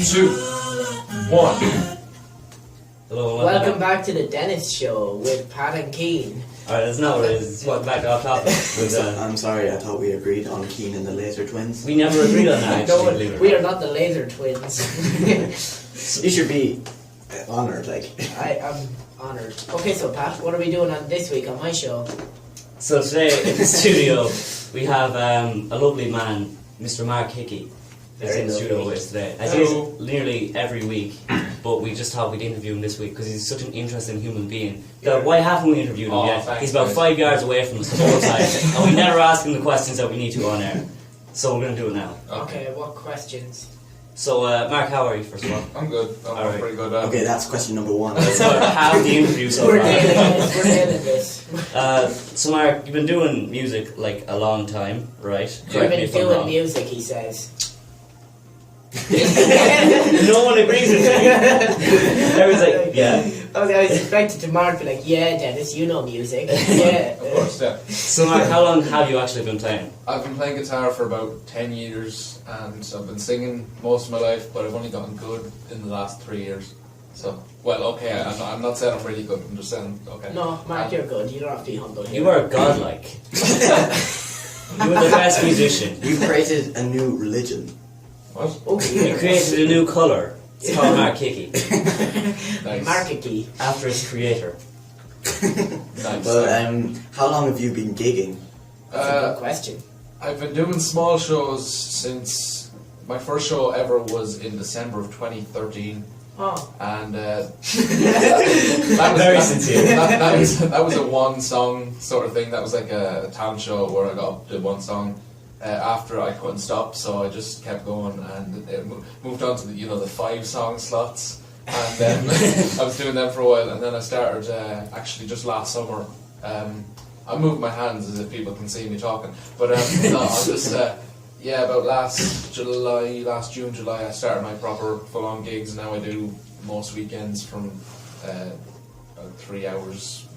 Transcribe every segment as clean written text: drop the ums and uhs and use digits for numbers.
2, 1. Hello, Welcome back to the Dennis Show with Pat and Keen. Alright, that's not what it is. It's what back off topic. With, I'm sorry, I thought we agreed on Keen and the Laser Twins. we never agreed on that, No, actually. we are not the Laser Twins. You should be honoured, like. I am honoured. Okay, so Pat, what are we doing on this week on my show? So today in the studio we have a lovely man, Mr. Mark Hickey, that's Very in the studio lovely. with us today. I Hello. see nearly every week, but we just thought we'd interview him this week because he's such an interesting human being. Why haven't we interviewed him Oh, yet? thanks, He's about guys. 5 yards away from us the whole time, and we never ask him the questions that we need to on air. So we're going to do it now. Okay, what questions? So, Mark, how are you, first of all? I'm good. I'm Alright. pretty good. Okay, that's question number 1. Let's have the interview so We're far. nailing this. We're nailing this. So Mark, you've been doing music like a long time, right? We've Correct me been if I'm doing wrong. music, he says. No one agrees with me. Everyone's like, yeah. I was expected to Mark be like, yeah, Dennis, you know music. Yeah. Of course, yeah. So Mark, how long have you actually been playing? I've been playing guitar for about 10 years and I've been singing most of my life, but I've only gotten good in the last 3 years. So, well, okay, I'm not saying I'm really good, I'm just saying, okay. No, Mark, you're good. You don't have to be humble here. You are godlike. You were the best musician. You created a new religion. What? Okay. You created a new colour. It's called Mark Hickey, Nice. Markety. after its creator. Nice. But how long have you been gigging? That's a good question. I've been doing small shows since my first show ever was in December of 2013. Oh. And Very sincere. That was a one song sort of thing. That was like a talent show where I got up to one song. After I couldn't stop, so I just kept going and it moved on to the 5 song slots, and then I was doing them for a while, and then I started actually just last summer. I'm moving my hands as if people can see me talking, but no, I'm just about last June, July, I started my proper full-on gigs, and now I do most weekends from about 3 hours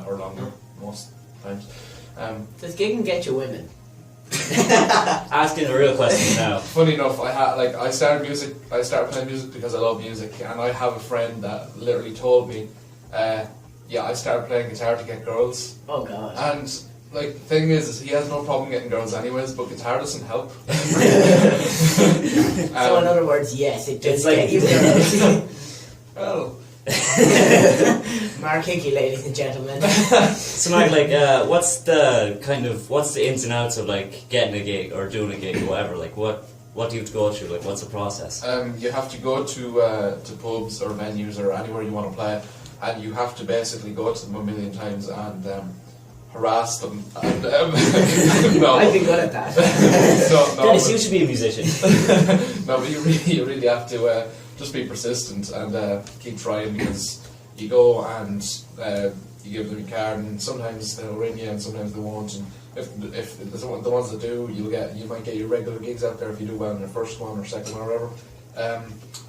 or longer most times. Does gigging get you women? Asking a real question now. Funny enough, I started playing music because I love music, and I have a friend that literally told me, I started playing guitar to get girls, Oh god. and like the thing is he has no problem getting girls anyways, but guitar doesn't help. So in other words, yes, it does It's like- get you girls. Well, Mark Hickey, ladies and gentlemen. So Mark, like, what's the ins and outs of like getting a gig or doing a gig or whatever? Like, what do you have to go through? Like, what's the process? you have to go to pubs or venues or anywhere you want to play, and you have to basically go to them a million times and harass them. And no, I'd be good at that. no, Dennis, but- you should be a musician. No, but you really have to just be persistent and keep trying, because you go and you give them your card, and sometimes they'll ring you and sometimes they won't. And if the ones that do, you might get your regular gigs out there if you do well in your first one or second one or whatever.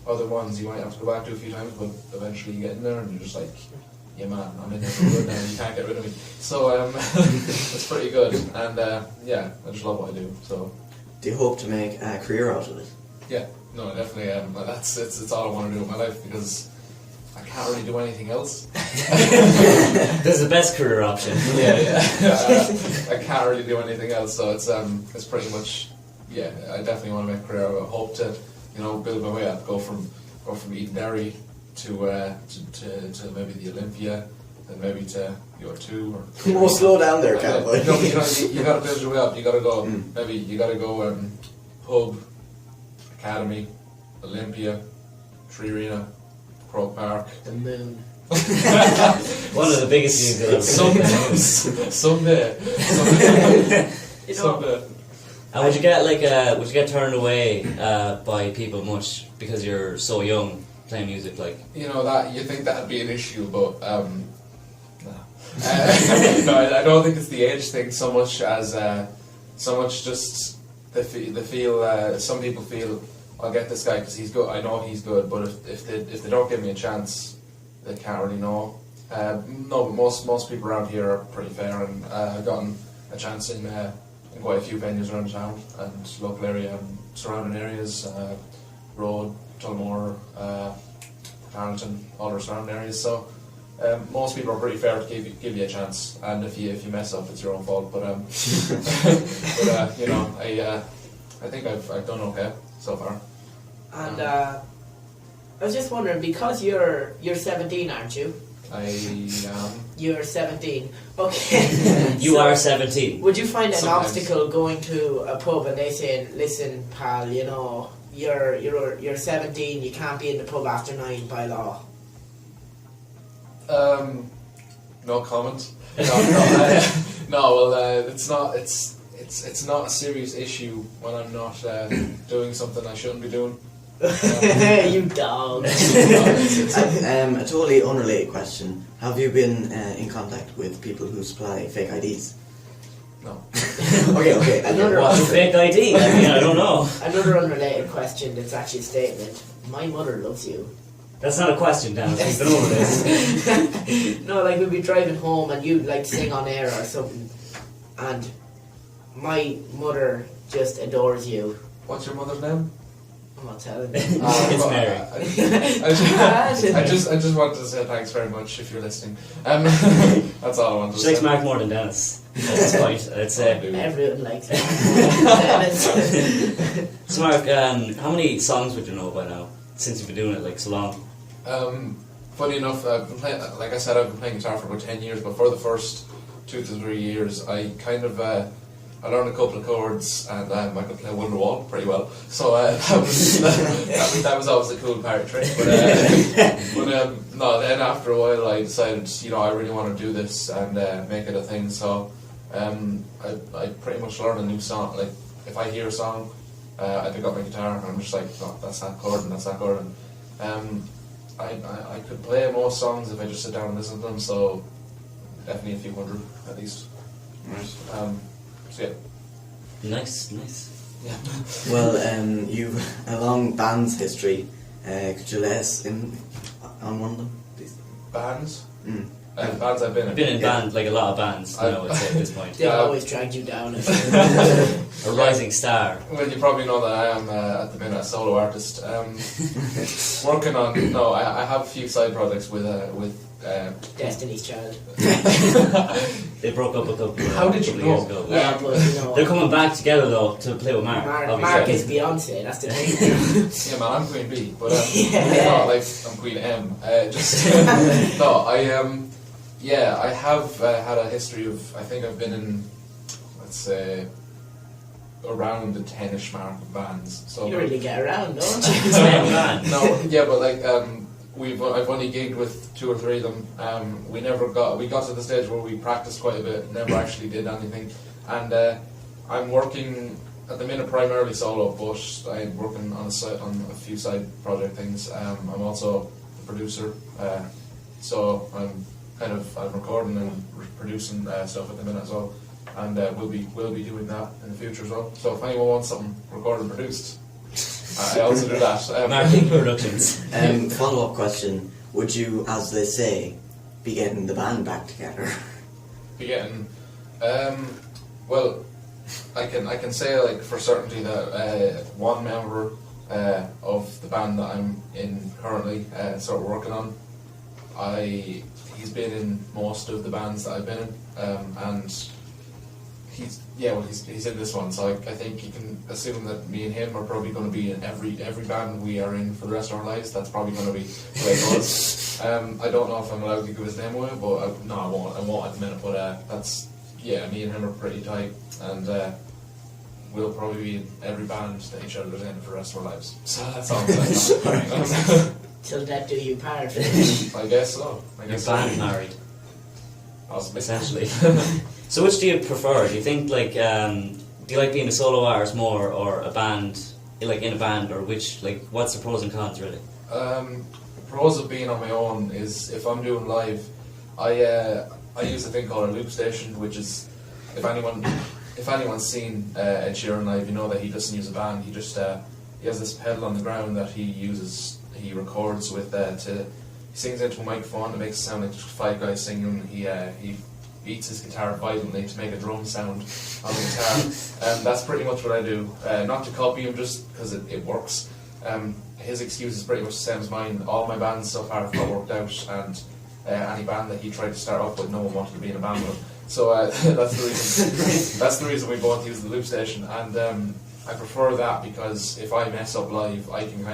Other ones you might have to go back to a few times, but eventually you get in there and you're just like, yeah man, I'm in there for good now, you can't get rid of me. So it's pretty good, and I just love what I do. So Do you hope to make a career out of it? yeah, no, definitely. It's all I want to do with my life, because I can't really do anything else. This is the best career option. I can't really do anything else, so it's pretty much, I definitely want to make a career. I hope to, build my way up, go from eating dairy to maybe the Olympia, then maybe to your 2 or 3. Oh, slow down there, cowboy. No, you got to build your way up. You got to go. Maybe you got to go pub, academy, Olympia, Tree Arena, Croke Park. The moon. One of the biggest things that I've seen. Someday. You know, Someday. And would you get turned away by people much because you're so young playing music? Like, That you think that'd be an issue, but no. No, I don't think it's the age thing so much as just they feel. Some people feel, I'll get this guy because he's good. I know he's good, but if they don't give me a chance, they can't really know. No, but most people around here are pretty fair, and I've gotten a chance in quite a few venues around town and local area and surrounding areas, Road, Tullamore, Carrington, all the surrounding areas. So most people are pretty fair to give you a chance, and if you mess up, it's your own fault. But you know, I think I've done okay so far. And I was just wondering, because you're 17, aren't you? I am. You're 17. Okay. You are 17. Would you find an Sometimes. obstacle going to a pub and they say, "Listen, pal, you know, you're 17. You can't be in the pub after 9 by law." No comment. No, it's not. It's not a serious issue when I'm not doing something I shouldn't be doing. You dog. A totally unrelated question. Have you been in contact with people who supply fake IDs? No. Okay. What's a fake ID? I mean, I don't know. Another unrelated question that's actually a statement. My mother loves you. That's not a question, Dan. We've been over this. No, like we'd be driving home and you'd like sing on air or something, and my mother just adores you. What's your mother's name? I'm not telling you. It's Mary. I just wanted to say thanks very much if you're listening. That's all I wanted to She say. likes Mark more than Dennis. At this point, I'd say. Everyone likes it. So, Mark, how many songs would you know by now? Since you've been doing it like so long. Funny enough, I've been playing, like I said, I've been playing guitar for about 10 years, but for the first 2 to 3 years, I kind of, I learned a couple of chords, and I could play Wonderwall pretty well, so that was always a cool part trick, but no, then after a while I decided, you know, I really want to do this and make it a thing, so I pretty much learn a new song. Like, if I hear a song, I pick up my guitar and I'm just like, no, that's that chord and that's that chord, and I could play most songs if I just sit down and listen to them, so definitely a few hundred at least. Right. So yeah. Nice. Yeah. Well, you've a long band's history. Could you let us in on one of them, please? Bands? Mm. Bands I've been in. I've been in band, like a lot of bands now, I'd say at this point. They've always dragged you down. A rising star. Well, you probably know that I am at the minute a solo artist. Working on I have a few side projects with Destiny's Child. They broke up a couple How did you couple of years know? ago. Yeah, but you know, They're coming back together though to play with Mark. Mark is obviously. Beyonce. That's the thing. Yeah, man, I'm Queen Bee, but Yeah. not like I'm Queen M. Just no, I have had a history of. I think I've been in, let's say, around the 10ish mark of bands. So You really get around, don't you? Same band. no, yeah, but like I've only gigged with 2 or 3 of them. We got to the stage where we practiced quite a bit, never actually did anything, and I'm working at the minute primarily solo, but I'm working on a few side project things. I'm also a producer, so I'm recording and producing stuff at the minute as well, and we'll be doing that in the future as well. So if anyone wants something recorded and produced, I also do that. Marketing Productions. Follow-up question. Would you, as they say, be getting the band back together? Be getting, well, I can say like for certainty that one member of the band that I'm in currently, sort of working on, he's been in most of the bands that I've been in, and he's in this one, so I think you can assume that me and him are probably going to be in every band we are in for the rest of our lives. That's probably going to be the way it goes. I don't know if I'm allowed to give his name away, but I won't at the minute, but me and him are pretty tight, and we'll probably be in every band that each other's in for the rest of our lives. So that's all I'm saying. Till death do you part. I guess so. Your band married, Possibly. essentially. So which do you prefer? Do you think like do you like being a solo artist more, or a band, like in a band, or which, like what's the pros and cons really? The pros of being on my own is if I'm doing live, I use a thing called a loop station, which is if anyone's seen Ed Sheeran live, you know that he doesn't use a band. He just he has this pedal on the ground that he uses. He records with he sings into a microphone. It makes it sound like just 5 guys singing. He beats his guitar violently to make a drum sound on the guitar, and that's pretty much what I do. Not to copy him, just because it works. his excuse is pretty much the same as mine. All my bands so far have got worked out, and any band that he tried to start up with, no one wanted to be in a band with him. So that's the reason. That's the reason we both use the loop station, and I prefer that because if I mess up live, I can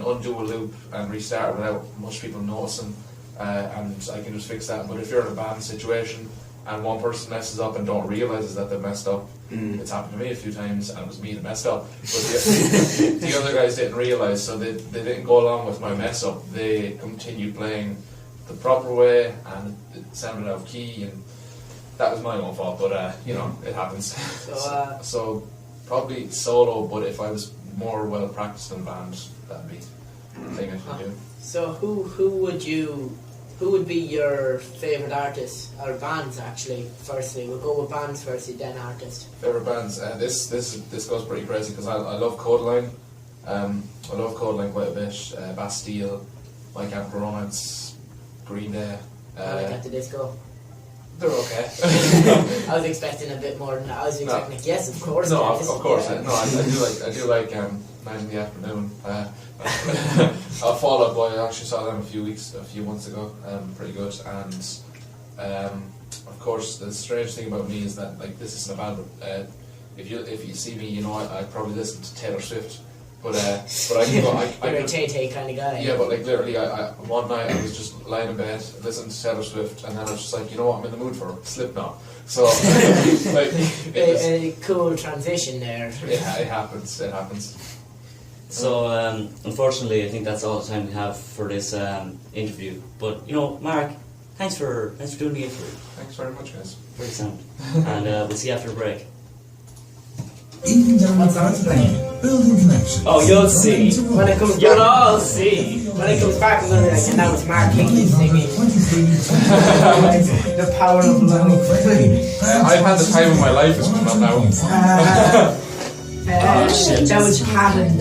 undo a loop and restart it without much people noticing, and I can just fix that. But if you're in a band situation and one person messes up and don't realise that they've messed up, it's happened to me a few times, and it was me that messed up. But the other guys didn't realise, so they didn't go along with my mess up. They continued playing the proper way, and it sounded out of key, and that was my own fault. But it happens. So probably solo. But if I was more well practiced in a band, that'd be the thing I should do. So who would be your favourite artists or bands actually? Firstly, we'll go with bands firstly, then artists. Favourite bands? This goes pretty crazy because I love Codeline. I love Codeline quite a bit. Bastille, My Chemical Romance, Green Day. How did the disco? They're okay. I was expecting a bit more than that. I was expecting yes, of course. No, of course. Yeah. I do like Night in the Afternoon. Fall Out Boy, I actually saw them a few months ago. Pretty good. And of course, the strange thing about me is that like this isn't a band. But if you see me, I probably listen to Taylor Swift. But I can go. You're a Tay kind of guy. Yeah, but like literally, I one night I was just lying in bed listening to Taylor Swift, and then I was just like, you know what, I'm in the mood for Slipknot. So like a cool transition there. Yeah, it happens. So unfortunately, I think that's all the time we have for this interview. But Mark, thanks for doing the interview. Thanks very much, guys. Very sound. And we'll see you after the break. Building connections. Oh, you'll see. When it comes You'll back, all see. when it comes back, I'm gonna be like, and that was Mark Hickey singing. The power of love. I've had the time of my life is coming up now. Oh, shit. That was Pat and